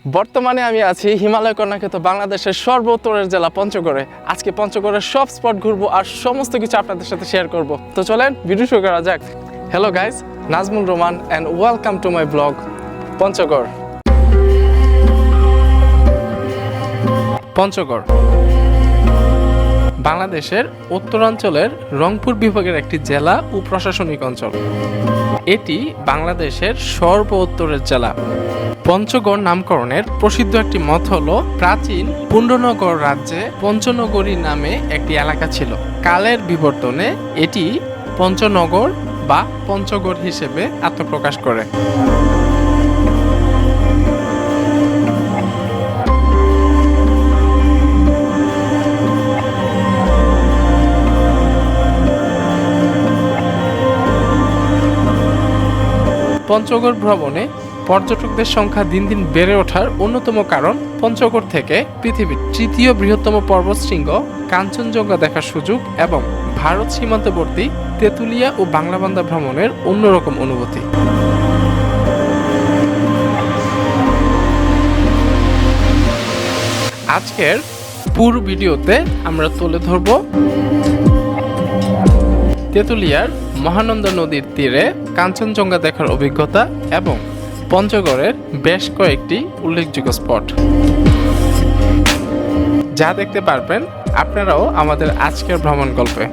বর্তমানে আমি আছি হিমালয় কর্ণাটক বাংলাদেশের সর্বোত্তরের জেলা পঞ্চগড়ে। আজকে পঞ্চগড়ের সব স্পট ঘুরবো আর সমস্ত কিছু আপনাদের সাথে শেয়ার করব। তো চলেন ভিডিও শুরু করা যাক। Hello guys, Nazmul Roman and welcome to my blog Panchagarh. Panchagarh বাংলাদেশের উত্তরাঞ্চলের রংপুর বিভাগের একটি জেলা ও প্রশাসনিক অঞ্চল। এটি বাংলাদেশের সর্বোত্তরের জেলা। পঞ্চগড় নামকরণের প্রসিদ্ধ একটি মত হলো, প্রাচীন পুণ্ড্রনগর রাজ্যে পঞ্চনগরী নামে একটি এলাকা ছিল। কালের বিবর্তনে এটি পঞ্চনগর বা পঞ্চগড় হিসেবে আত্মপ্রকাশ করে। পঞ্চগড় ভ্রমণে পর্যটকদের সংখ্যা দিন দিন বেড়ে ওঠার অন্যতম কারণ পঞ্চগড় থেকে পৃথিবীর তৃতীয় বৃহত্তম পর্বতশৃঙ্গ কাঞ্চনজঙ্ঘা দেখার সুযোগ এবং ভারত সীমান্তবর্তী তেঁতুলিয়া ও বাংলাবান্ধা ভ্রমণের অন্যরকম অনুভূতি। আজকের পুরো ভিডিওতে আমরা তুলে ধরব তেঁতুলিয়ার মহানন্দা নদীর তীরে কাঞ্চনজঙ্ঘা দেখার অভিজ্ঞতা এবং পঞ্চগড়ের বেশ কয়েকটি উল্লেখযোগ্য স্পট, যা দেখতে পারবেন আপনারাও আমাদের আজকের ভ্রমণ গল্পে।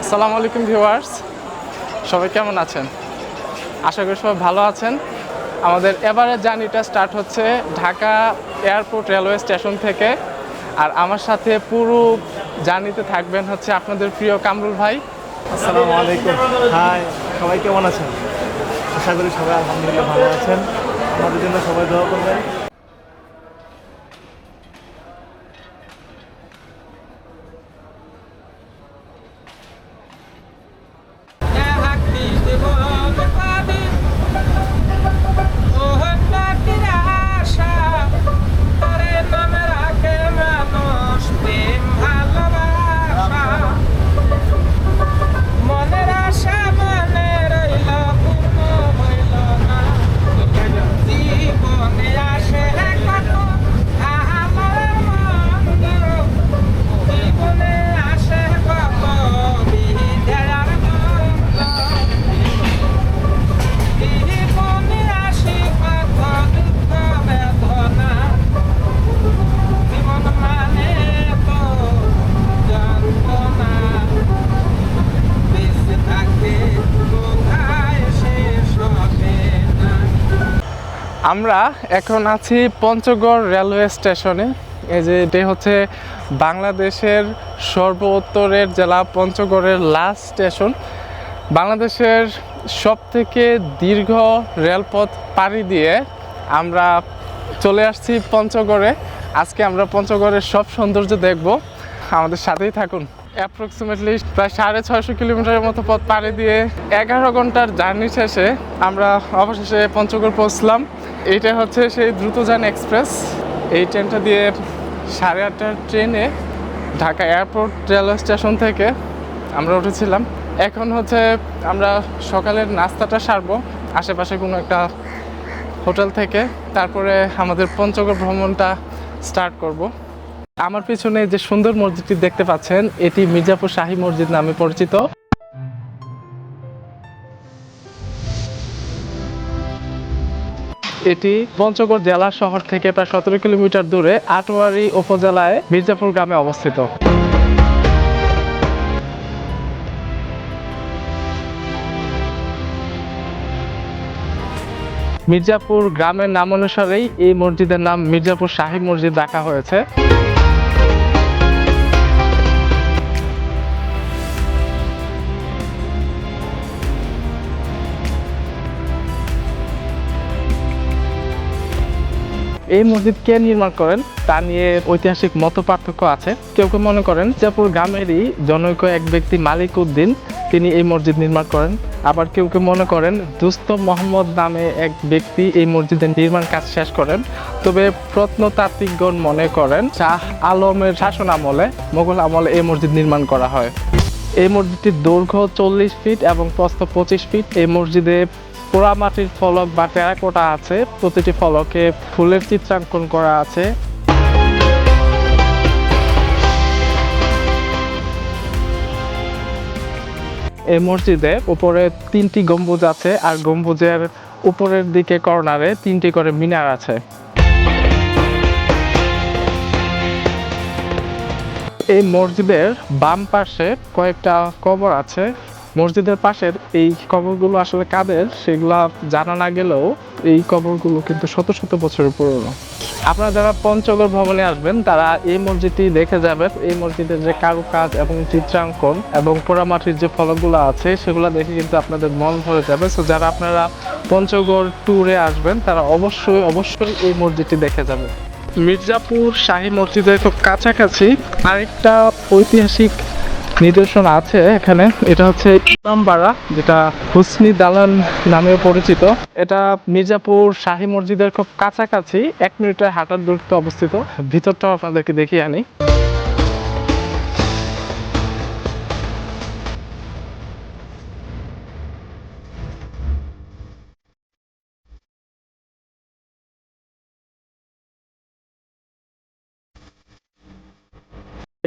আসসালামু আলাইকুম ভিউয়ার্স, সবাই কেমন আছেন? আশা করি সবাই ভালো আছেন। আমাদের এবারের জার্নিটা স্টার্ট হচ্ছে ঢাকা এয়ারপোর্ট রেলওয়ে স্টেশন থেকে। আর আমার সাথে পুরো জার্নিতে থাকবেন হচ্ছে আপনাদের প্রিয় কামরুল ভাই। আসসালামু আলাইকুম। হাই, সবাই কেমন আছেন? আশা করি সবাই আলহামদুলিল্লাহ ভালো আছেন। আমাদের জন্য সবাই দোয়া করবেন। আমরা এখন আছি পঞ্চগড় রেলওয়ে স্টেশনে। এই যে এটি হচ্ছে বাংলাদেশের সর্বোত্তরের জেলা পঞ্চগড়ের লাস্ট স্টেশন। বাংলাদেশের সবথেকে দীর্ঘ রেলপথ পাড়ি দিয়ে আমরা চলে আসছি পঞ্চগড়ে। আজকে আমরা পঞ্চগড়ের সব সৌন্দর্য দেখব, আমাদের সাথেই থাকুন। অ্যাপ্রক্সিমেটলি প্রায় 650 কিলোমিটারের মতো পথ পাড়ি দিয়ে 11 ঘন্টার জার্নি শেষে আমরা অবশেষে পঞ্চগড় পৌঁছলাম। এইটা হচ্ছে সেই দ্রুতযান এক্সপ্রেস। এই ট্রেনটা দিয়ে 8:30টার ট্রেনে ঢাকা এয়ারপোর্ট রেলওয়ে স্টেশন থেকে আমরা উঠেছিলাম। এখন হচ্ছে আমরা সকালের নাস্তাটা সারবো আশেপাশে কোনো একটা হোটেল থেকে, তারপরে আমাদের পঞ্চগড় ভ্রমণটা স্টার্ট করব। আমার পিছনে যে সুন্দর মসজিদটি দেখতে পাচ্ছেন, এটি মির্জাপুর শাহী মসজিদ নামে পরিচিত। এটি পঞ্চগড় জেলা শহর থেকে প্রায় 17 কিলোমিটার দূরে আটোয়ারী উপজেলায় মির্জাপুর গ্রামে অবস্থিত। মির্জাপুর গ্রামের নাম অনুসারেই এই মসজিদের নাম মির্জাপুর শাহী মসজিদ রাখা হয়েছে। এই মসজিদ কে নির্মাণ করেন তা নিয়ে ঐতিহাসিক মত পার্থক্য আছে। কেউ কেউ মনে করেন মির্জাপুর গ্রামেরই জনৈক এক ব্যক্তি মালিক উদ্দিন তিনি এই মসজিদ নির্মাণ করেন। আবার কেউ কেউ মনে করেন দুস্ত মোহাম্মদ নামে এক ব্যক্তি এই মসজিদের নির্মাণ কাজ শেষ করেন। তবে প্রত্নতাত্ত্বিকগণ মনে করেন শাহ আলমের শাসন আমলে, মোগল আমলে এই মসজিদ নির্মাণ করা হয়। এই মসজিদটির দৈর্ঘ্য 40 ফিট এবং প্রস্থ 25 ফিট। এই মসজিদে পোড়ামাটির ফলক বা টেরাকোটা আছে, প্রতিটি ফলকে ফুলের চিত্রাঙ্কন করা আছে। এই মসজিদে উপরে 3টি গম্বুজ আছে আর গম্বুজের উপরের দিকে কর্নারে 3টি করে মিনার আছে। এই মসজিদের বাম পাশে কয়েকটা কবর আছে। মসজিদের পাশের এই কবরগুলো আসলে কাদের সেগুলা জানা না গেলেও এই কবরগুলো কিন্তু শত শত বছরের পুরনো। আপনারা যারা পঞ্চগড় ভ্রমণে আসবেন তারা এই মসজিদটি দেখে যাবেন। এই মসজিদের যে কারুকাজ এবং চিত্রাঙ্কন এবং পোড়ামাটির যে ফলকগুলো আছে সেগুলো দেখে কিন্তু আপনাদের মন ভরে যাবে। সো যারা আপনারা পঞ্চগড় ট্যুরে আসবেন তারা অবশ্যই এই মসজিদটি দেখে যাবেন। মির্জাপুর শাহী মসজিদের খুব কাছাকাছি আরেকটা ঐতিহাসিক নিদর্শন আছে এখানে। এটা হচ্ছে ইমামবাড়া, যেটা হুসনি দালান নামেও পরিচিত। এটা মির্জাপুর শাহী মসজিদের খুব কাছাকাছি 1 মিনিটের হাঁটার দূরত্বে অবস্থিত। ভিতরটাও আপনাদেরকে দেখিয়ে আনি।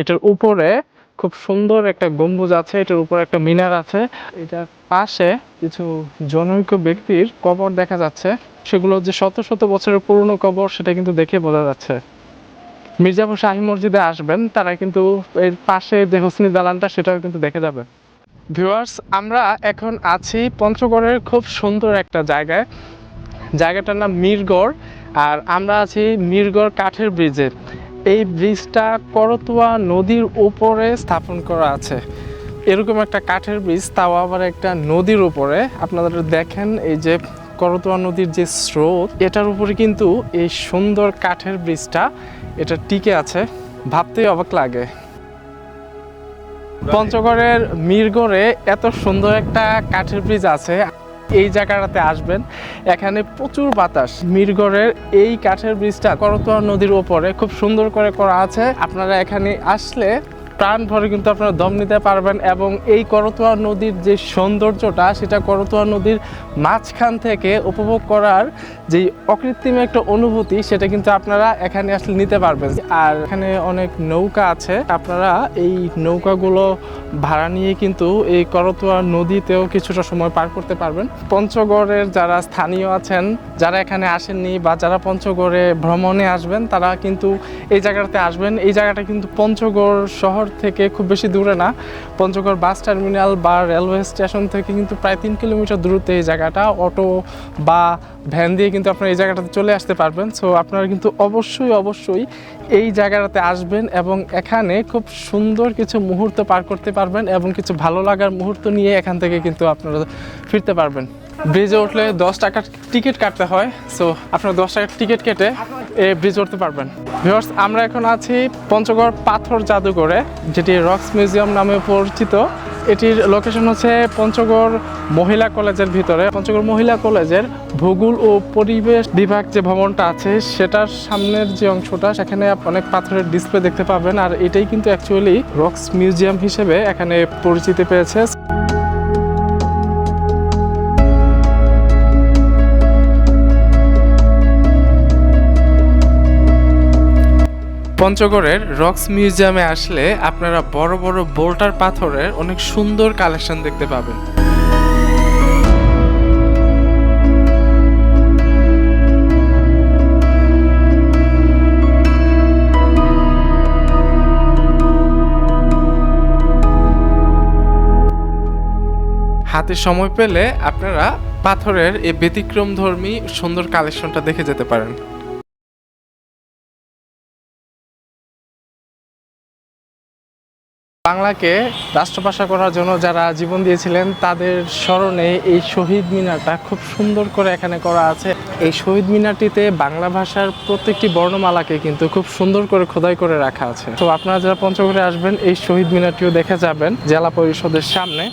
এটার উপরে খুব সুন্দর একটা গম্বুজ আছে, এটার উপরে একটা মিনার আছে। এটার পাশে কিছু জনৈক ব্যক্তির কবর দেখা যাচ্ছে, সেগুলো যে শত শত বছরের পুরনো কবর সেটা কিন্তু দেখে বোঝা যাচ্ছে। মির্জাপুর শাহী মসজিদে আসবেন তারা কিন্তু এর পাশে যে হোসনি দালানটা সেটাও কিন্তু দেখে যাবে। ভিউয়ার্স, আমরা এখন আছি পঞ্চগড়ের খুব সুন্দর একটা জায়গায়। জায়গাটার নাম মিরগড়, আর আমরা আছি মিরগড় কাঠের ব্রিজে। এই ব্রিজটা করতোয়া নদীর উপরে স্থাপন করা আছে। এরকম একটা কাঠের ব্রিজ, তাও আবার একটা নদীর উপরে। আপনারা দেখেন এই যে করতোয়া নদীর যে স্রোত, এটার উপরে কিন্তু এই সুন্দর কাঠের ব্রিজটা এটা টিকে আছে, ভাবতেই অবাক লাগে। পঞ্চগড়ের মিরগড়ে এত সুন্দর একটা কাঠের ব্রিজ আছে। এই জায়গাটাতে আসবেন, এখানে প্রচুর বাতাস। মিরগড়ের এই কাঠের ব্রিজটা করতোয়া নদীর ওপরে খুব সুন্দর করে করা আছে। আপনারা এখানে আসলে প্রাণ ভরে কিন্তু আপনারা দম নিতে পারবেন। এবং এই করতোয়া নদীর যে সৌন্দর্যটা, সেটা করতোয়া নদীর মাঝখান থেকে উপভোগ করার যে অকৃত্রিম একটা অনুভূতি, সেটা কিন্তু আপনারা এখানে আসলে নিতে পারবেন। আর এখানে অনেক নৌকা আছে, আপনারা এই নৌকাগুলো ভাড়া নিয়ে কিন্তু এই করতোয়া নদীতেও কিছুটা সময় পার করতে পারবেন। পঞ্চগড়ের যারা স্থানীয় আছেন, যারা এখানে আসেননি বা যারা পঞ্চগড়ে ভ্রমণে আসবেন, তারা কিন্তু এই জায়গাটাতে আসবেন। এই জায়গাটা কিন্তু পঞ্চগড় শহর থেকে খুব বেশি দূরে না। পঞ্চগড় বাস টার্মিনাল বা রেলওয়ে স্টেশন থেকে কিন্তু প্রায় 3 কিলোমিটার দূরত্বে এই জায়গাটা। অটো বা ভ্যান দিয়ে কিন্তু আপনারা এই জায়গাটাতে চলে আসতে পারবেন। সো আপনারা কিন্তু অবশ্যই এই জায়গাটাতে আসবেন এবং এখানে খুব সুন্দর কিছু মুহূর্ত পার করতে পারবেন এবং কিছু ভালো লাগার মুহূর্ত নিয়ে এখান থেকে কিন্তু আপনারা ফিরতে পারবেন। ব্রিজে উঠলে 10 টাকার টিকিট কাটতে হয়। সো আপনারা 10 টাকার টিকিট কেটে এই ব্রিজে উঠতে পারবেন। ভিউয়ার্স, আমরা এখন আছি পঞ্চগড় পাথর জাদুঘরে, যেটি রক্স মিউজিয়াম নামে পরিচিত। এটির লোকেশন হচ্ছে পঞ্চগড় মহিলা কলেজের ভিতরে। পঞ্চগড় মহিলা কলেজের ভূগোল ও পরিবেশ বিভাগ যে ভবনটা আছে, সেটার সামনের যে অংশটা, সেখানে অনেক পাথরের ডিসপ্লে দেখতে পাবেন। আর এটাই কিন্তু অ্যাকচুয়ালি রক্স মিউজিয়াম হিসেবে এখানে পরিচিতি পেয়েছে। পঞ্চগড়ের রক্স মিউজিয়ামে আসলে আপনারা বড় বড় বোল্টার পাথরের অনেক সুন্দর কালেকশন দেখতে পাবেন। হাতে সময় পেলে আপনারা পাথরের এই ব্যতিক্রমধর্মী সুন্দর কালেকশনটা দেখে যেতে পারেন। বাংলাকে রাষ্ট্রভাষা করার জন্য যারা জীবন দিয়েছিলেন, তাদের স্মরণে এই শহীদ মিনারটা খুব সুন্দর করে এখানে করা আছে। এই শহীদ মিনারটিতে বাংলা ভাষার প্রত্যেকটি বর্ণমালাকে কিন্তু খুব সুন্দর করে খোদাই করে রাখা আছে। তো আপনারা যারা পঞ্চগড়ে আসবেন, এই শহীদ মিনারটিও দেখে যাবেন জেলা পরিষদের সামনে।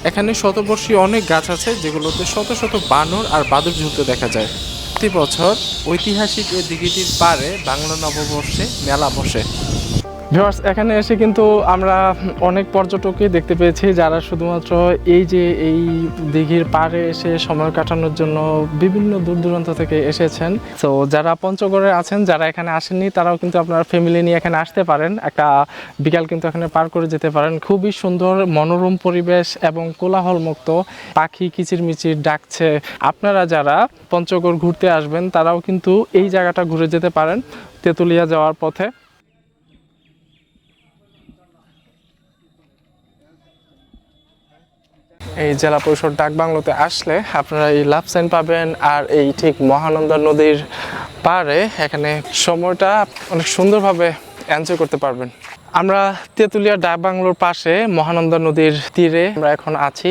এখানে শতবর্ষী অনেক গাছ আছে যেগুলোতে শত শত বানর আর বাদুড় ঝুলতে দেখা যায়। প্রতি বছর ঐতিহাসিক এই দিঘিটির পাড়ে বাংলা নববর্ষে মেলা বসে। ভিউয়ার্স, এখানে এসে কিন্তু আমরা অনেক পর্যটকই দেখতে পেয়েছি যারা শুধুমাত্র এই দিঘির পাড়ে এসে সময় কাটানোর জন্য বিভিন্ন দূর দূরান্ত থেকে এসেছেন। তো যারা পঞ্চগড়ে আছেন, যারা এখানে আসেননি, তারাও কিন্তু আপনারা ফ্যামিলি নিয়ে এখানে আসতে পারেন। একটা বিকাল কিন্তু এখানে পার করে যেতে পারেন। খুবই সুন্দর মনোরম পরিবেশ এবং কোলাহলমুক্ত, পাখি কিচিরমিচির ডাকছে। আপনারা যারা পঞ্চগড় ঘুরতে আসবেন তারাও কিন্তু এই জায়গাটা ঘুরে যেতে পারেন তেঁতুলিয়া যাওয়ার পথে। এই জেলা পরিষদ ডাকবাংলোতে আসলে আপনারা এই লাভ সাইন পাবেন, আর এই ঠিক মহানন্দা নদীর পাড়ে এখানে সময়টা অনেক সুন্দরভাবে এনজয় করতে পারবেন। আমরা তেঁতুলিয়া ডাকবাংলোর পাশে মহানন্দা নদীর তীরে আমরা এখন আছি।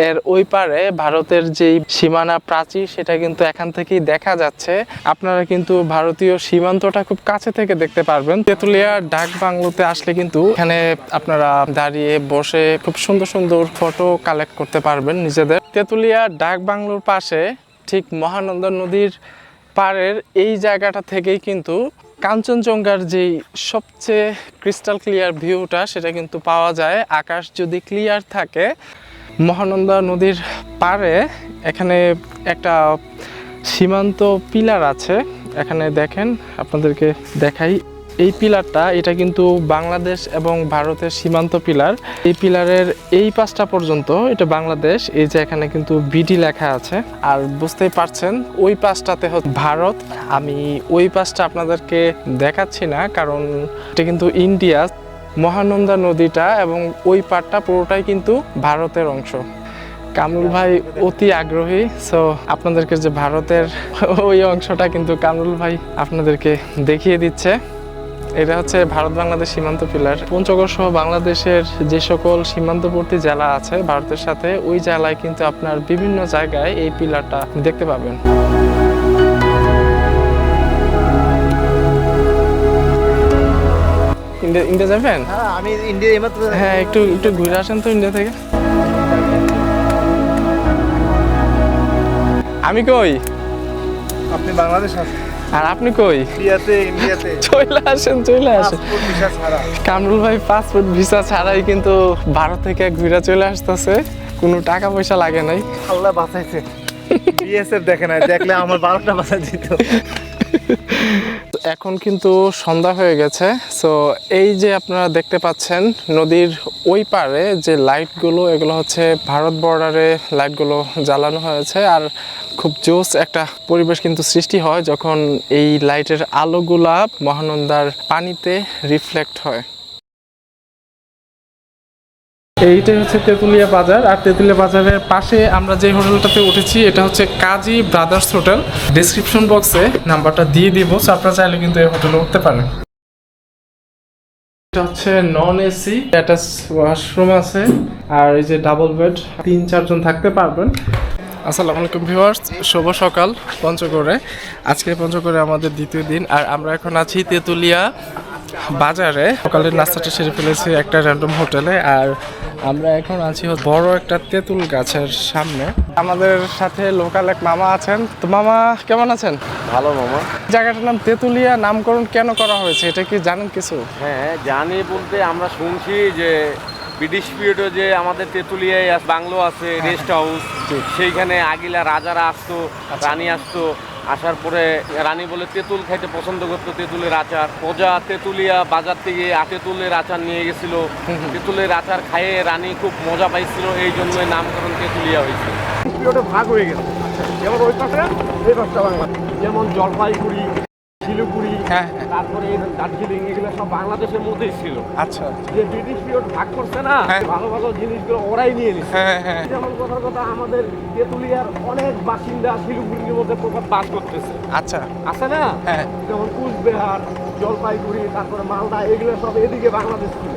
এর ওই পারে ভারতের যেই সীমানা প্রাচীর সেটা কিন্তু এখান থেকেই দেখা যাচ্ছে। আপনারা কিন্তু ভারতীয় সীমান্তটা খুব কাছে থেকে দেখতে পারবেন। তেঁতুলিয়া ডাকবাংলোতে আসলে কিন্তু এখানে আপনারা দাঁড়িয়ে বসে খুব সুন্দর সুন্দর ফটো কালেক্ট করতে পারবেন নিজেদের। তেঁতুলিয়া ডাকবাংলোর পাশে ঠিক মহানন্দা নদীর পাড়ের এই জায়গাটা থেকেই কিন্তু কাঞ্চনজঙ্ঘার যেই সবচেয়ে ক্রিস্টাল ক্লিয়ার ভিউটা সেটা কিন্তু পাওয়া যায়। আকাশ যদি ক্লিয়ার থাকে, মহানন্দা নদীর পাড়ে এখানে একটা সীমান্ত পিলার আছে। এখানে দেখেন, আপনাদেরকে দেখাই। এই পিলারটা, এটা কিন্তু বাংলাদেশ এবং ভারতের সীমান্ত পিলার। এই পিলারের এই পাশটা পর্যন্ত এটা বাংলাদেশ। এই যে এখানে কিন্তু বিডি লেখা আছে, আর বুঝতেই পারছেন ওই পাশটাতে হচ্ছে ভারত। আমি ওই পাশটা আপনাদেরকে দেখাচ্ছি না, কারণ এটা কিন্তু ইন্ডিয়া। মহানন্দা নদীটা এবং ওই পাড়টা পুরোটাই কিন্তু ভারতের অংশ। কামরুল ভাই অতি আগ্রহী, সো আপনাদেরকে যে ভারতের ওই অংশটা কিন্তু কামরুল ভাই আপনাদেরকে দেখিয়ে দিচ্ছে। এটা হচ্ছে ভারত বাংলাদেশ সীমান্ত পিলার। পঞ্চগড় সহ বাংলাদেশের যে সকল সীমান্তবর্তী জেলা আছে ভারতের সাথে, ওই জেলায় কিন্তু আপনার বিভিন্ন জায়গায় এই পিলারটা দেখতে পাবেন। ইন্ডিয়া যাবেন? হ্যাঁ, আমি ইন্ডিয়া এইমাত্র। হ্যাঁ, একটু ঘুরে আসেন তো ইন্ডিয়া থেকে। আমি কই? আপনি বাংলাদেশ আছেন আর আপনি কই? ইন্ডিয়াতে চলে আসেন। পাসপোর্ট ভিসা ছাড়া। কামরুল ভাই পাসপোর্ট ভিসা ছাড়াই কিন্তু ভারত থেকে ঘুরে চলে আসতেছে, কোনো টাকা পয়সা লাগে নাই। আল্লাহ বাঁচাইছে। বিএসএফ দেখে নাই, দেখলে আমার 12টা বাঁচা যেত। এখন কিন্তু সন্ধ্যা হয়ে গেছে। সো এই যে আপনারা দেখতে পাচ্ছেন নদীর ওই পারে যে লাইটগুলো, এগুলো হচ্ছে ভারত বর্ডারে লাইটগুলো জ্বালানো হয়েছে। আর খুব জোস একটা পরিবেশ কিন্তু সৃষ্টি হয় যখন এই লাইটের আলোগুলা মহানন্দার পানিতে রিফ্লেক্ট হয়। এইটাই হচ্ছে তেঁতুলিয়া বাজার, আর তেঁতুলিয়া বাজারের পাশে আমরা যে হোটেলটাতে উঠেছি এটা হচ্ছে কাজী ব্রাদার্স হোটেল। ডেসক্রিপশন বক্সে নাম্বারটা দিয়ে দিব, সো আপনারা চাইলে কিন্তু এই হোটেলে উঠতে পারেন। এটা হচ্ছে নন এসি, অ্যাটাচ ওয়াশরুম আছে, আর এই যে ডাবল বেড, 3-4 জন থাকতে পারবেন। আসসালামু আলাইকুম ভিউয়ার্স, শুভ সকাল পঞ্চগড়ে। আজকে পঞ্চগড়ে আমাদের দ্বিতীয় দিন, আর আমরা এখন আছি তেঁতুলিয়া বাজারে। সকালের নাস্তাটা সেরে ফেলেছি একটা র্যান্ডম হোটেলে, আর আমরা এখন আছি বড় একটা তেঁতুল গাছের সামনে। আমাদের সাথে লোকাল এক মামা আছেন। তো মামা, কেমন আছেন? ভালো মামা। জায়গাটার নাম তেঁতুলিয়া নামকরণ কেন করা হয়েছে, এটা কি জানেন কিছু? হ্যাঁ, জানি বলতে আমরা শুনছি যে ব্রিটিশ পিরিয়ডে যে আমাদের তেঁতুলিয়ায় বাংলো আছে, রেস্ট হাউস, সেইখানে আগিলা রাজারা আসতো, রানী আসতো। আসার পরে রানী বলে তেঁতুল খাইতে পছন্দ করতো, তেঁতুলের আচার। প্রজা তেঁতুলিয়া বাজার থেকে তেঁতুলের আচার নিয়ে গেছিল। তেঁতুলের আচার খাইয়ে রানী খুব মজা পাইছিল, এই জন্যই নামকরণ তেঁতুলিয়া হয়েছে। পিরিয়ডে ভাগ হয়ে গেছে, যেমন ওই পাশে এই পাশটা বাংলা, যেমন জলপাইগুড়ি, শিলিগুড়ি, তারপরে দার্জিলিং, এগুলো সব বাংলাদেশের মধ্যেই ছিল। আচ্ছা, যে ব্রিটিশ পিরিয়ড ভাগ করছে না, ভালো ভালো জিনিসগুলো ওরাই নিয়ে নিচ্ছে। যেমন কথার কথা, আমাদের তেঁতুলিয়ার অনেক বাসিন্দা শিলিগুড়ির মধ্যে প্রভাব বাস করতেছে। আচ্ছা, আছে না? যেমন কুচবিহার, জলপাইগুড়ি, তারপরে মালদা, এগুলো সব এদিকে বাংলাদেশ ছিল।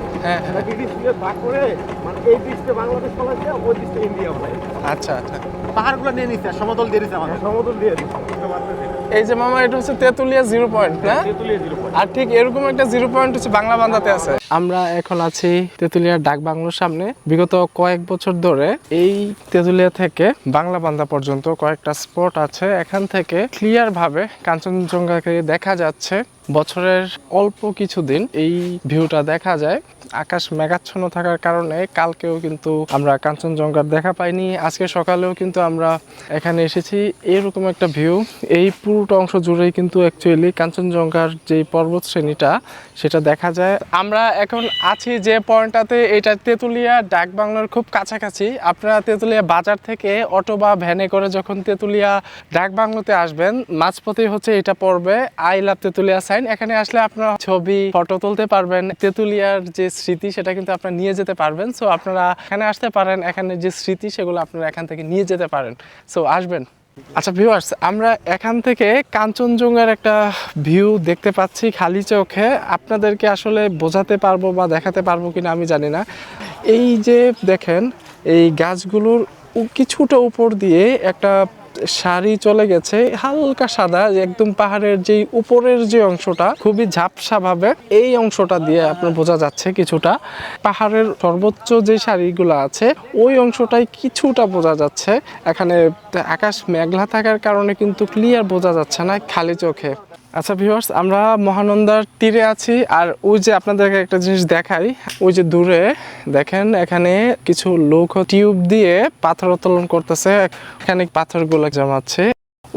ব্রিটিশ পিরিয়ড ভাগ করে মানে এই দিকটা বাংলাদেশ ফলাইছে, ওই দিকটা ইন্ডিয়া ফলাইছে। আচ্ছা আচ্ছা। পাহাড়গুলো নিয়ে নিচ্ছে, সমতল দিয়ে দিচ্ছে, আমাদের সমতল দিয়ে দিচ্ছে। বুঝতে পারতেছি না। এই যে মামা এটা হচ্ছে তেতুলিয়া 0 পয়েন্ট না? তেঁতুলিয়া 0 পয়েন্ট। আর ঠিক এরকম একটা 0 পয়েন্ট হচ্ছে বাংলা বান্ধাতে আছে। আমরা এখন আছি তেতুলিয়ার ডাক বাংলোর সামনে। বিগত কয়েক বছর ধরে এই তেতুলিয়া থেকে বাংলা বান্ধা পর্যন্ত কয়েকটা স্পট আছে, এখান থেকে ক্লিয়ার ভাবে কাঞ্চনজঙ্ঘাকে দেখা যাচ্ছে। বছরের অল্প কিছুদিন এই ভিউটা দেখা যায়। আকাশ মেঘাচ্ছন্ন থাকার কারণে কালকেও কিন্তু আমরা কাঞ্চনজঙ্ঘার দেখা পাইনি, আজকে সকালেও কিন্তু আমরা এখানে এসেছি। এরকম একটা ভিউ এই পুরোটা অংশ জুড়েই কিন্তু অ্যাকচুয়ালি কাঞ্চনজঙ্ঘার যে পর্বত শ্রেণীটা সেটা দেখা যায়। আমরা এখন আছি যে পয়েন্টটাতে, এটা তেতুলিয়া ডাক বাংলোর খুব কাছাকাছি। আপনারা তেতুলিয়া বাজার থেকে অটো বা ভ্যানে করে যখন তেতুলিয়া ডাক বাংলোতে আসবেন, মাঝপথেই হচ্ছে এটা পড়বে আই লাভ তেতুলিয়া সাইন। এখানে আসলে আপনারা ছবি ফটো তুলতে পারবেন, তেতুলিয়ার যে স্মৃতি সেটা কিন্তু আপনারা নিয়ে যেতে পারবেন। সো আপনারা এখানে আসতে পারেন, এখানে যে স্মৃতি সেগুলো আপনারা এখান থেকে নিয়ে যেতে পারেন। সো আসবেন। আচ্ছা ভিউয়ার্স, আমরা এখান থেকে কাঞ্চনজঙ্ঘার একটা ভিউ দেখতে পাচ্ছি খালি চোখে। আপনাদেরকে আসলে বোঝাতে পারবো বা দেখাতে পারবো কিনা আমি জানি না। এই যে দেখেন এই গাছগুলোর কিছুটা উপর দিয়ে একটা সারি চলে গেছে, হালকা সাদা, একদম পাহাড়ের যে উপরের যে অংশটা খুবই ঝাপসা ভাবে এই অংশটা দিয়ে আপনার বোঝা যাচ্ছে কিছুটা। পাহাড়ের সর্বোচ্চ যে সারিগুলো আছে ওই অংশটাই কিছুটা বোঝা যাচ্ছে। এখানে আকাশ মেঘলা থাকার কারণে কিন্তু ক্লিয়ার বোঝা যাচ্ছে না খালি চোখে। আচ্ছা ভিউয়ার্স, আমরা মহানন্দার তীরে আছি। আর ওই যে আপনাদেরকে একটা জিনিস দেখাই, ওই যে দূরে দেখেন এখানে কিছু লোক টিউব দিয়ে পাথর উত্তোলন করতেছে, এখানে পাথরগুলো জমাচ্ছে।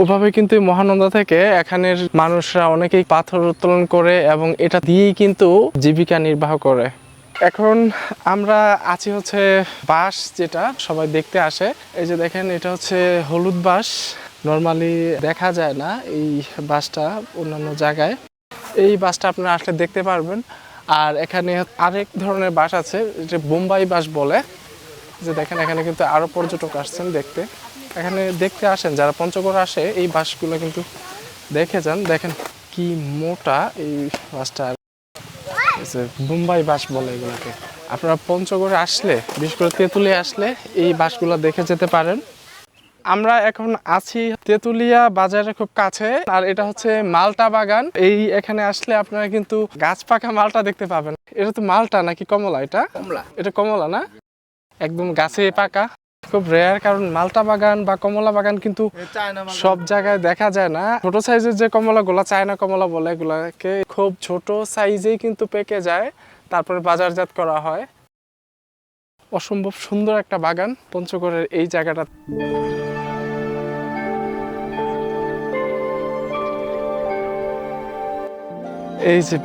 ওভাবে কিন্তু মহানন্দা থেকে এখানের মানুষরা অনেকেই পাথর উত্তোলন করে এবং এটা দিয়েই কিন্তু জীবিকা নির্বাহ করে। এখন আমরা আছি হচ্ছে বাঁশ, যেটা সবাই দেখতে আসে। এই যে দেখেন এটা হচ্ছে হলুদ বাঁশ, নর্মালি দেখা যায় না এই বাসটা অন্যান্য জায়গায়। এই বাসটা আপনারা আসলে দেখতে পারবেন। আর এখানে আরেক ধরনের বাস আছে, যেটা বোম্বাই বাস বলে। যে দেখেন এখানে কিন্তু আরো পর্যটক আসছেন দেখতে, এখানে দেখতে আসেন যারা পঞ্চগড় আসে এই বাসগুলো কিন্তু দেখে যান। দেখেন কি মোটা এই বাসটা, বোম্বাই বাস বলে এগুলোকে। আপনারা পঞ্চগড়ে আসলে, বিশেষ করে তেঁতুলিয়া আসলে এই বাসগুলো দেখে যেতে পারেন। আমরা এখন আছি তেতুলিয়া বাজারের খুব কাছে, আর এটা হচ্ছে মালটা বাগান। এই এখানে আসলে আপনারা কিন্তু গাছ পাকা মালটা দেখতে পাবেন। এটা তো মালটা নাকি কমলা? এটা কমলা, এটা কমলা না, একদম গাছে পাকা, খুব রেয়ার। কারণ মালটা বাগান বা কমলা বাগান কিন্তু সব জায়গায় দেখা যায় না। ছোট সাইজের যে কমলা গুলা, চায়না কমলা বলে, এগুলাকে খুব ছোট সাইজেই কিন্তু পেকে যায়, তারপরে বাজারজাত করা হয়। অসম্ভব সুন্দর একটা বাগান পঞ্চগড়ের এই জায়গাটা। এই যে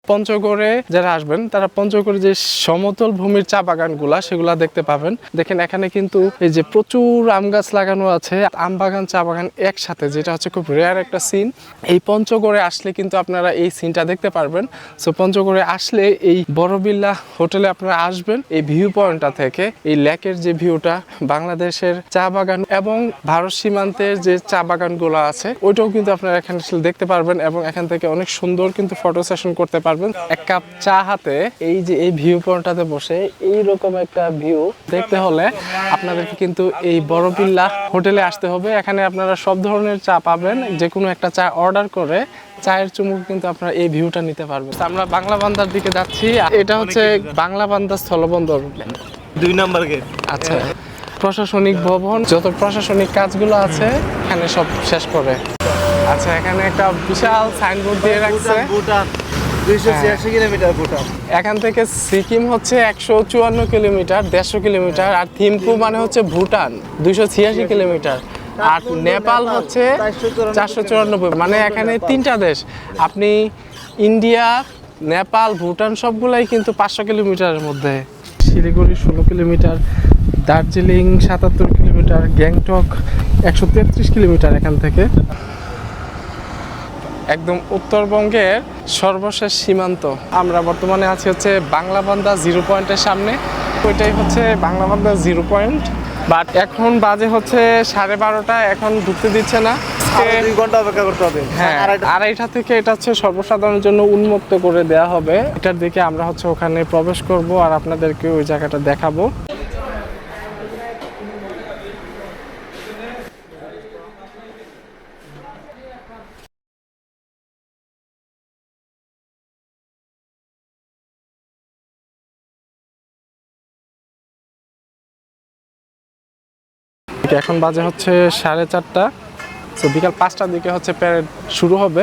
পঞ্চগড়ে যারা আসবেন তারা পঞ্চগড়ে যে সমতল ভূমির চা বাগানগুলা সেগুলা দেখতে পাবেন। দেখেন এখানে কিন্তু এই যে প্রচুর আম গাছ লাগানো আছে, আম বাগান চা বাগান একসাথে, যেটা হচ্ছে খুব রেয়ার একটা সিন। এই পঞ্চগড়ে আসলে কিন্তু আপনারা এই সিনটা দেখতে পারবেন। সো পঞ্চগড়ে আসলে এই বড়বিল্লা হোটেলে আপনারা আসবেন। এই ভিউ পয়েন্টটা থেকে এই লেকের যে ভিউটা, বাংলাদেশের চা বাগান এবং ভারত সীমান্তের যে চা বাগানগুলো আছে ওইটাও কিন্তু আপনারা এখানে দেখতে পারবেন এবং এখান থেকে অনেক সুন্দর কিন্তু ফটো সেশন করতে পারবেন। এক কাপ চা হাতে এই যে এই ভিউ পয়েন্টটাতে বসে এইরকম একটা ভিউ দেখতে হলে আপনাদেরকে কিন্তু এই বড়বিল্লা হোটেলে আসতে হবে। এখানে আপনারা সব ধরনের চা পাবেন, যে কোনো একটা চা অর্ডার করে চায়ের চুমুক কিন্তু আপনারা এই ভিউটা নিতে পারবেন। আমরা বাংলা বান্দার দিকে যাচ্ছি। এটা হচ্ছে বাংলা বান্দা স্থলবন্দর 2 নম্বর গেট। আচ্ছা, প্রশাসনিক ভবন, যত প্রশাসনিক কাজগুলো আছে এখানে সব শেষ করে। আচ্ছা, এখানে একটা বিশাল সাইনবোর্ড দিয়ে রাখছে। 286 কিলোমিটার ভুটান। এখান থেকে সিকিম হচ্ছে 154 কিলোমিটার, 150 কিলোমিটার, আর থিম্পু মানে হচ্ছে ভুটান 286 কিলোমিটার, আর নেপাল হচ্ছে 494, মানে এখানে 3টা দেশ। আপনি ইন্ডিয়া, নেপাল, ভুটান সবগুলাই কিন্তু 500 কিলোমিটারের মধ্যে। Siliguri 16 kilometre, Darjeeling 77 kilometre, Gangtok 133 kilometre এখান থেকে। একদম উত্তরবঙ্গের সর্বশেষ সীমান্ত। আমরা বর্তমানে আছি হচ্ছে বাংলাবান্ধা জিরো পয়েন্টের সামনে। ওইটাই হচ্ছে বাংলাবান্ধা জিরো পয়েন্ট। বাট এখন বাজে হচ্ছে 12:30, এখন ঢুকতে দিচ্ছে না। 2 ঘন্টা অপেক্ষা করতে হবে। হ্যাঁ, 2:30 থেকে এটা হচ্ছে সর্বসাধারণের জন্য উন্মুক্ত করে দেওয়া হবে। এটার দিকে আমরা হচ্ছে ওখানে প্রবেশ করব আর আপনাদেরকে ওই জায়গাটা দেখাবো। এখন বাজে হচ্ছে 4:30, তো বিকাল 5টার দিকে হচ্ছে প্যারেড শুরু হবে।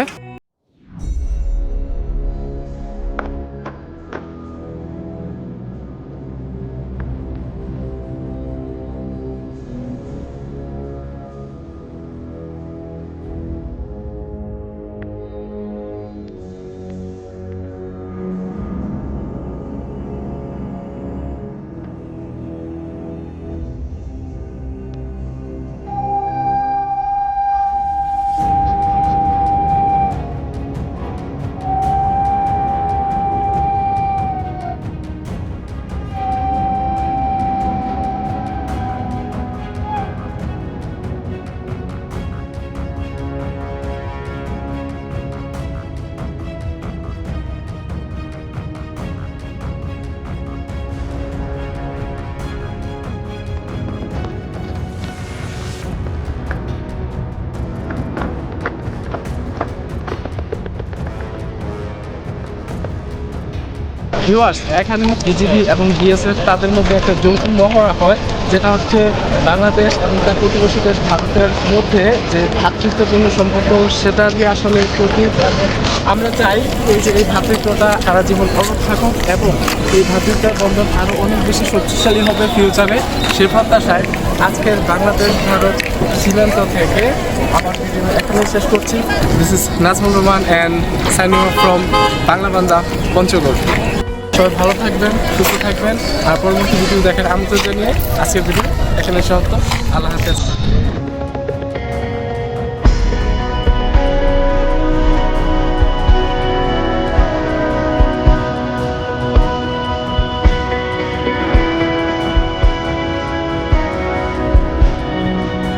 ভিউয়ার্স, এখানে বিজিবি এবং বিএসএফ তাদের মধ্যে একটা যৌথ মহড়া হয়, যেটা হচ্ছে বাংলাদেশ এবং তার প্রতিবেশী দেশ ভারতের মধ্যে যে ভ্রাতৃত্বপূর্ণ সম্পর্ক, সেটাকে আসলে প্রতীক। আমরা চাই এই যে এই ভ্রাতৃত্বটা সারা জীবন অটুট থাকুক এবং এই ভ্রাতৃত্বের বন্ধন আরও অনেক বেশি শক্তিশালী হবে ফিউচারে। সে প্রত্যাশায় আজকের বাংলাদেশ ভারত সীমান্ত থেকে আমার ভিডিও এখানে শেষ করছি। This is Nazmul Rahman and signing off from Banglabandha Panchagarh. সবাই ভালো থাকবেন, সুস্থ থাকবেন, আর পরবর্তী ভিডিও দেখার আমন্ত্রণ জানিয়ে আজকের ভিডিও এখানে সমাপ্ত। আল্লাহ হাফেজ।